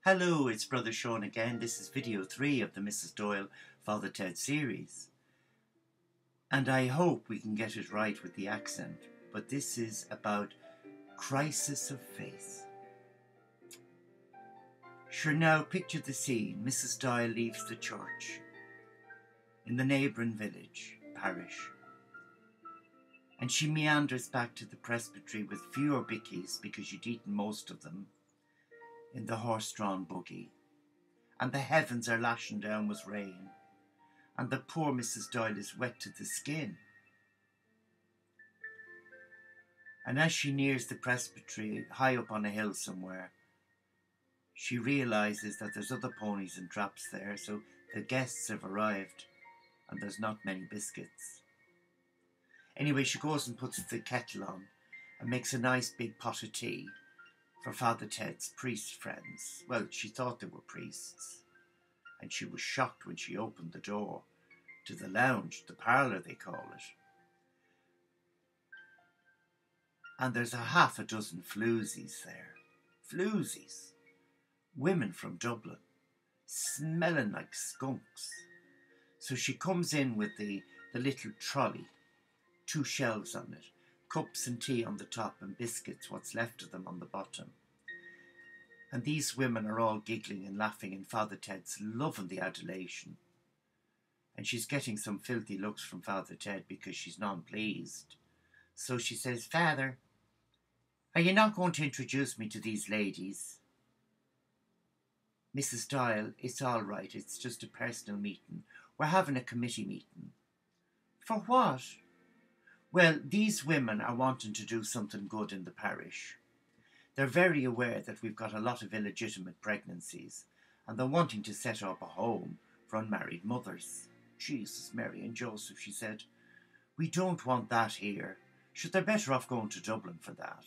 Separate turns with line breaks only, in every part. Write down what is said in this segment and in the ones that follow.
Hello, it's Brother Sean again. This is video 3 of the Mrs. Doyle Father Ted series. And I hope we can get it right with the accent, but this is about crisis of faith. Sure, now picture the scene. Mrs. Doyle leaves the church in the neighbouring village, parish, and she meanders back to the presbytery with fewer bickies because she'd eaten most of them in the horse-drawn buggy. And the heavens are lashing down with rain, and the poor Mrs. Doyle is wet to the skin. And as she nears the presbytery, high up on a hill somewhere, she realises that there's other ponies and traps there, so the guests have arrived, and there's not many biscuits. Anyway, she goes and puts the kettle on and makes a nice big pot of tea for Father Ted's priest friends. Well, she thought they were priests, and she was shocked when she opened the door to the lounge, the parlour they call it. And there's a half a dozen floozies there. Floozies. Women from Dublin, smelling like skunks. So she comes in with the little trolley, 2 shelves on it, cups and tea on the top and biscuits, what's left of them, on the bottom. And these women are all giggling and laughing, and Father Ted's loving the adulation. And she's getting some filthy looks from Father Ted because she's non-pleased. So she says, "Father, are you not going to introduce me to these ladies?" "Mrs. Doyle, it's all right. It's just a personal meeting. We're having a committee meeting." "For what?" "Well, these women are wanting to do something good in the parish. They're very aware that we've got a lot of illegitimate pregnancies, and they're wanting to set up a home for unmarried mothers." "Jesus, Mary and Joseph," she said. "We don't want that here. Should they're better off going to Dublin for that."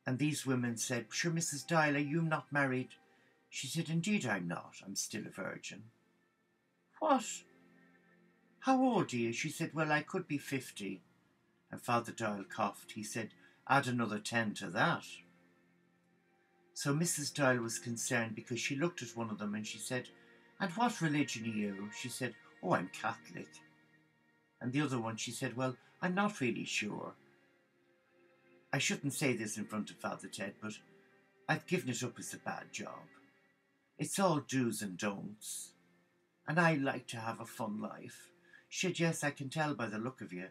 And these women said, "Sure, Mrs. Doyle, are you not married?" She said, "Indeed I'm not. I'm still a virgin." "What? How old are you?" She said, "Well, I could be 50. And Father Doyle coughed. He said, "Add another 10 to that." So Mrs. Doyle was concerned because she looked at one of them and she said, "And what religion are you?" She said, "Oh, I'm Catholic." And the other one, she said, "Well, I'm not really sure. I shouldn't say this in front of Father Ted, but I've given it up as a bad job. It's all do's and don'ts. And I like to have a fun life." She said, "Yes, I can tell by the look of you."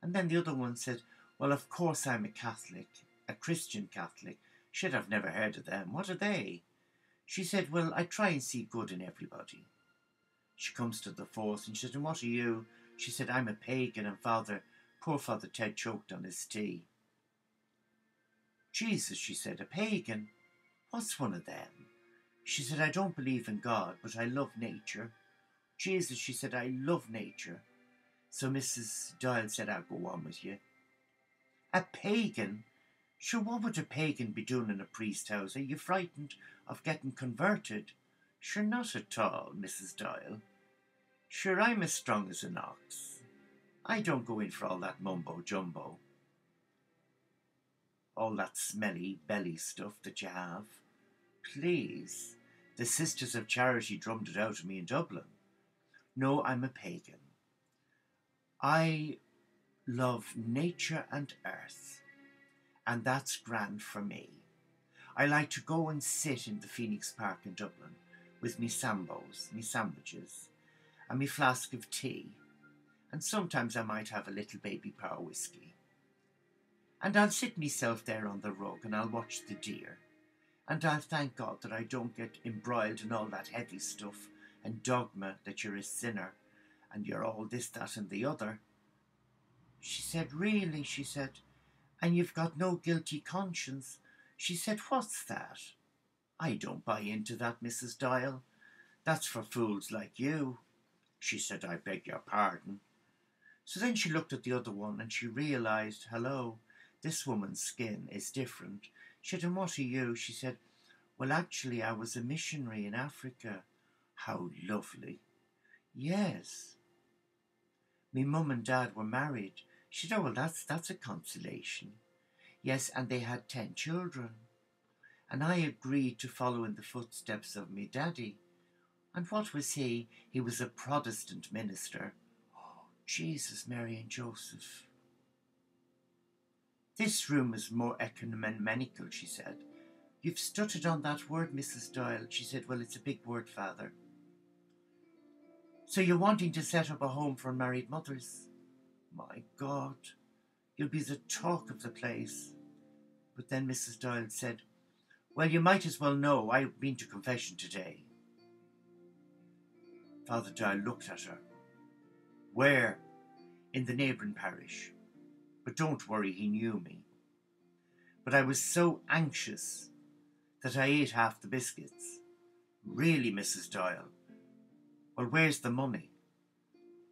And then the other one said, "Well, of course I'm a Catholic, a Christian Catholic." She said, "I've never heard of them. What are they?" She said, "Well, I try and see good in everybody." She comes to the fourth and she said, "And what are you?" She said, "I'm a pagan." And poor Father Ted choked on his tea. "Jesus," she said, "a pagan? What's one of them?" She said, "I don't believe in God, but I love nature." "Jesus," she said, "I love nature." So Mrs. Doyle said, "I'll go on with you." "A pagan? Sure, what would a pagan be doing in a priest's house? Are you frightened of getting converted?" "Sure, not at all, Mrs. Doyle. Sure, I'm as strong as an ox. I don't go in for all that mumbo-jumbo. All that smelly belly stuff that you have. Please, the Sisters of Charity drummed it out of me in Dublin. No, I'm a pagan. I love nature and earth, and that's grand for me. I like to go and sit in the Phoenix Park in Dublin with me sambos, me sandwiches, and me flask of tea, and sometimes I might have a little baby power whiskey. And I'll sit myself there on the rug and I'll watch the deer, and I'll thank God that I don't get embroiled in all that heavy stuff and dogma that you're a sinner and you're all this, that and the other." She said, "Really?" She said, "And you've got no guilty conscience?" She said, "What's that?" "I don't buy into that, Mrs. Doyle. That's for fools like you." She said, "I beg your pardon." So then she looked at the other one and she realised, hello, this woman's skin is different. She said, "And what are you?" She said, "Well, actually, I was a missionary in Africa." "How lovely." "Yes. Me mum and dad were married." She said, "Oh, well, that's a consolation." "Yes, and they had 10 children. and I agreed to follow in the footsteps of me daddy. And what was he? He was a Protestant minister. Oh, Jesus, Mary and Joseph. This room is more ecumenical, she said. You've stuttered on that word, Mrs. Doyle. She said, well, it's a big word, Father. So you're wanting to set up a home for unmarried mothers? My God, you'll be the talk of the place. But then Mrs. Doyle said, well, you might as well know I've been to confession today. Father Doyle looked at her. Where? In the neighbouring parish. But don't worry, he knew me. But I was so anxious that I ate half the biscuits. Really, Mrs. Doyle? Well, where's the money?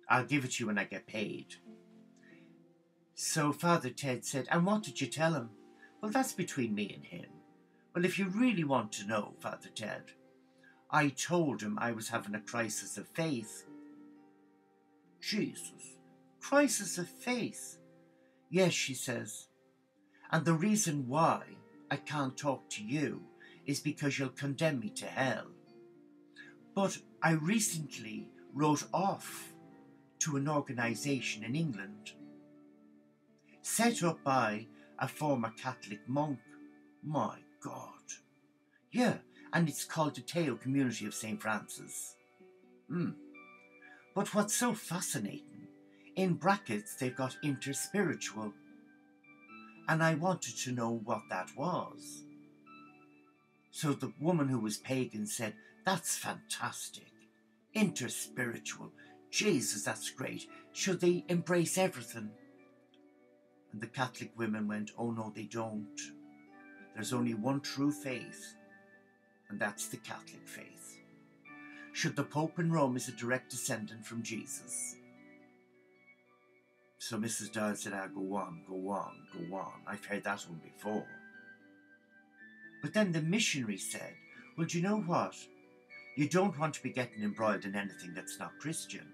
I'll give it you when I get paid. So Father Ted said, and what did you tell him? Well, that's between me and him. Well, if you really want to know, Father Ted, I told him I was having a crisis of faith. Jesus, crisis of faith? Yes, she says. And the reason why I can't talk to you is because you'll condemn me to hell. But I recently wrote off to an organisation in England set up by a former Catholic monk. My God. Yeah, and it's called the Teo Community of St. Francis. But what's so fascinating, in brackets they've got interspiritual. And I wanted to know what that was. So the woman who was pagan said, that's fantastic. Interspiritual. Jesus, that's great. Should they embrace everything? And the Catholic women went, oh no, they don't. There's only one true faith, and that's the Catholic faith. Should the Pope in Rome is a direct descendant from Jesus? So Mrs. Doyle said, go on, go on, go on. I've heard that one before. But then the missionary said, well, do you know what? You don't want to be getting embroiled in anything that's not Christian.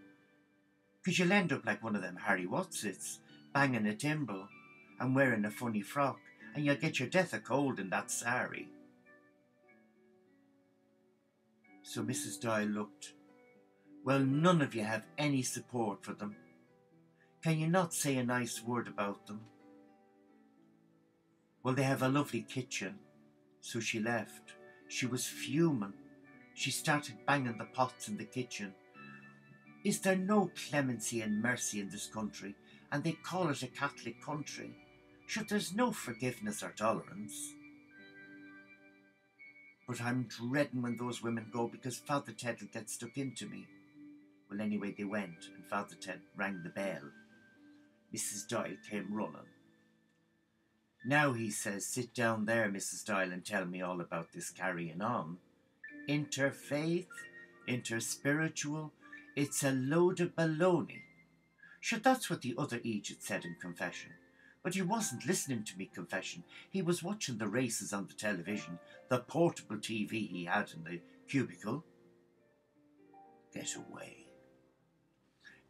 Because you'll end up like one of them Harry Watsits, banging a timbrel and wearing a funny frock, and you'll get your death of cold in that sari. So Mrs. Doyle looked. Well, none of you have any support for them. Can you not say a nice word about them? Well, they have a lovely kitchen. So she left. She was fuming. She started banging the pots in the kitchen. Is there no clemency and mercy in this country? And they call it a Catholic country. Sure, there's no forgiveness or tolerance. But I'm dreading when those women go, because Father Ted will get stuck into me. Well, anyway, they went, and Father Ted rang the bell. Mrs. Doyle came running. Now, he says, sit down there, Mrs. Doyle, and tell me all about this carrying on. Interfaith, interspiritual, it's a load of baloney. Sure, that's what the other Egypt said in confession. But he wasn't listening to me confession. He was watching the races on the television, the portable TV he had in the cubicle. Get away.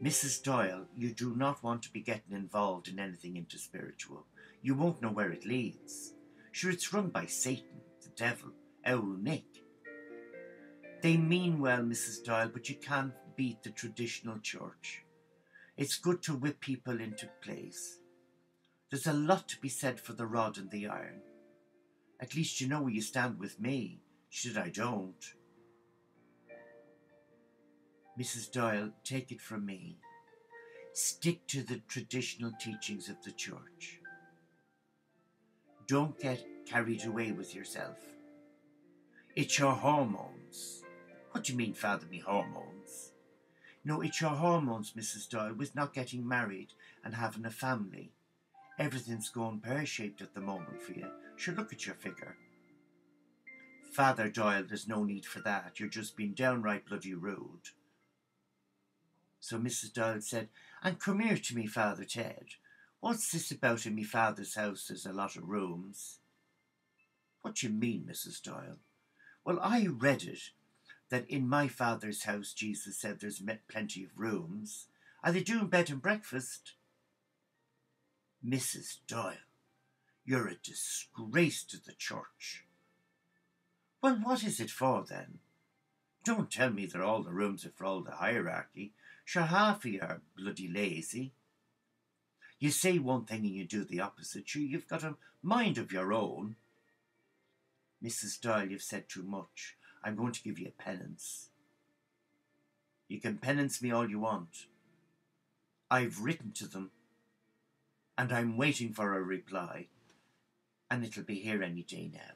Mrs. Doyle, you do not want to be getting involved in anything interspiritual. You won't know where it leads. Sure, it's run by Satan, the devil, Owl Nick. They mean well, Mrs. Doyle, but you can't beat the traditional church. It's good to whip people into place. There's a lot to be said for the rod and the iron. At least you know where you stand with me. Should I don't. Mrs. Doyle, take it from me. Stick to the traditional teachings of the church. Don't get carried away with yourself. It's your hormones. What do you mean, Father, me hormones? No, it's your hormones, Mrs. Doyle, with not getting married and having a family. Everything's going pear-shaped at the moment for you. Sure, look at your figure. Father Doyle, there's no need for that. You're just being downright bloody rude. So Mrs. Doyle said, and come here to me, Father Ted. What's this about in me father's house there's a lot of rooms? What do you mean, Mrs. Doyle? Well, I read it, that in my father's house Jesus said there's plenty of rooms. Are they doing bed and breakfast? Mrs. Doyle, you're a disgrace to the church. Well, what is it for then? Don't tell me that all the rooms are for all the hierarchy. Sure, half of you are bloody lazy. You say one thing and you do the opposite. Sure, you've got a mind of your own. Mrs. Doyle, you've said too much. I'm going to give you a penance. You can penance me all you want. I've written to them, and I'm waiting for a reply, and it'll be here any day now.